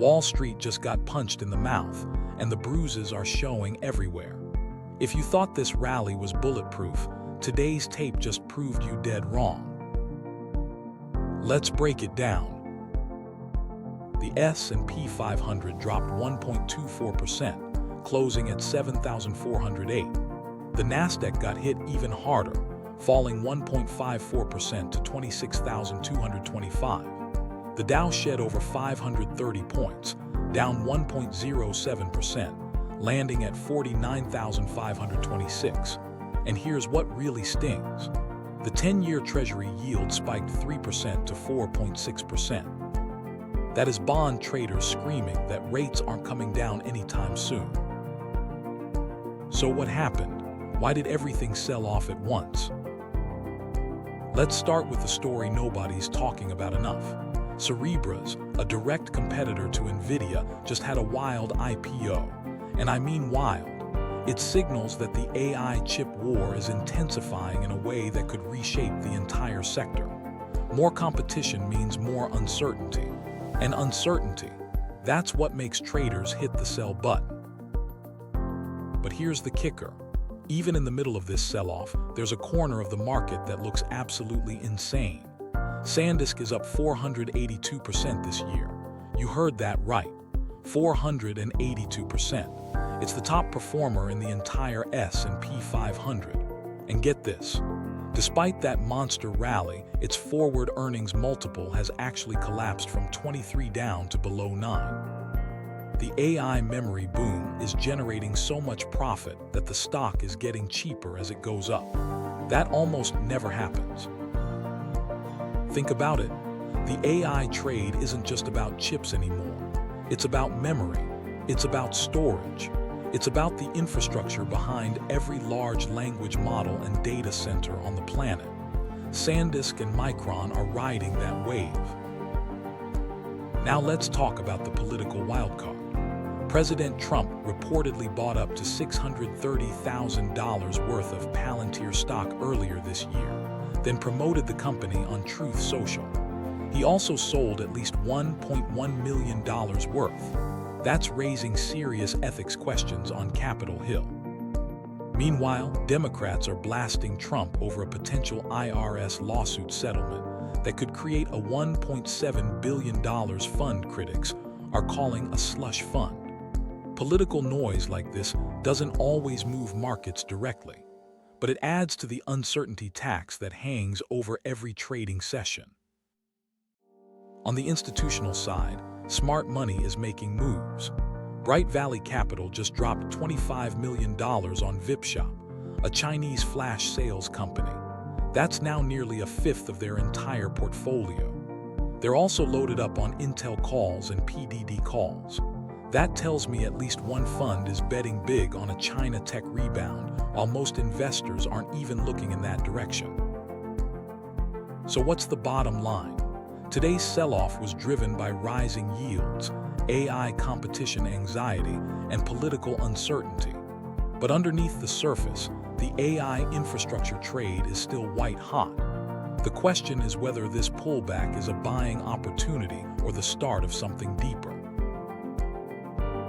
Wall Street just got punched in the mouth, and the bruises are showing everywhere. If you thought this rally was bulletproof, today's tape just proved you dead wrong. Let's break it down. The S&P 500 dropped 1.24%, closing at 7,408. The Nasdaq got hit even harder, falling 1.54% to 26,225. The Dow shed over 530 points, down 1.07%, landing at 49,526. And here's what really stings. The 10-year Treasury Yield spiked 3% to 4.6%. That is bond traders screaming that rates aren't coming down anytime soon. So what happened? Why did everything sell off at once? Let's start with the story nobody's talking about enough. Cerebra's, a direct competitor to Nvidia, just had a wild IPO. And I mean wild. It signals that the AI chip war is intensifying in a way that could reshape the entire sector. More competition means more uncertainty. And uncertainty, that's what makes traders hit the sell button. But here's the kicker. Even in the middle of this sell-off, there's a corner of the market that looks absolutely insane. SanDisk is up 482% this year. You heard that right, 482%. It's the top performer in the entire S&P 500. And get this, despite that monster rally, its forward earnings multiple has actually collapsed from 23 down to below 9. The AI memory boom is generating so much profit that the stock is getting cheaper as it goes up. That almost never happens. Think about it. The AI trade isn't just about chips anymore. It's about memory. It's about storage. It's about the infrastructure behind every large language model and data center on the planet. SanDisk and Micron are riding that wave. Now let's talk about the political wildcard. President Trump reportedly bought up to $630,000 worth of Palantir stock earlier this year, then promoted the company on Truth Social. He also sold at least $1.1 million worth. That's raising serious ethics questions on Capitol Hill. Meanwhile, Democrats are blasting Trump over a potential IRS lawsuit settlement that could create a $1.7 billion fund critics are calling a slush fund. Political noise like this doesn't always move markets directly, but it adds to the uncertainty tax that hangs over every trading session. On the institutional side, smart money is making moves. Bright Valley Capital just dropped $25 million on VipShop, a Chinese flash sales company. That's now nearly a fifth of their entire portfolio. They're also loaded up on Intel calls and PDD calls. That tells me at least one fund is betting big on a China tech rebound, while most investors aren't even looking in that direction. So what's the bottom line? Today's sell-off was driven by rising yields, AI competition anxiety, and political uncertainty. But underneath the surface, the AI infrastructure trade is still white hot. The question is whether this pullback is a buying opportunity or the start of something deeper.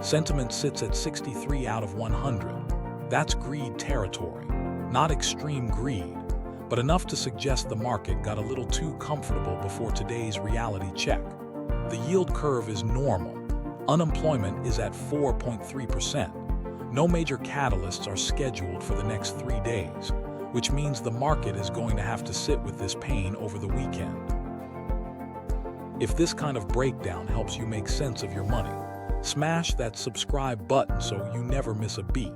Sentiment sits at 63 out of 100. That's greed territory, not extreme greed, but enough to suggest the market got a little too comfortable before today's reality check. The yield curve is normal. Unemployment is at 4.3%. No major catalysts are scheduled for the next 3 days, which means the market is going to have to sit with this pain over the weekend. If this kind of breakdown helps you make sense of your money, smash that subscribe button so you never miss a beat.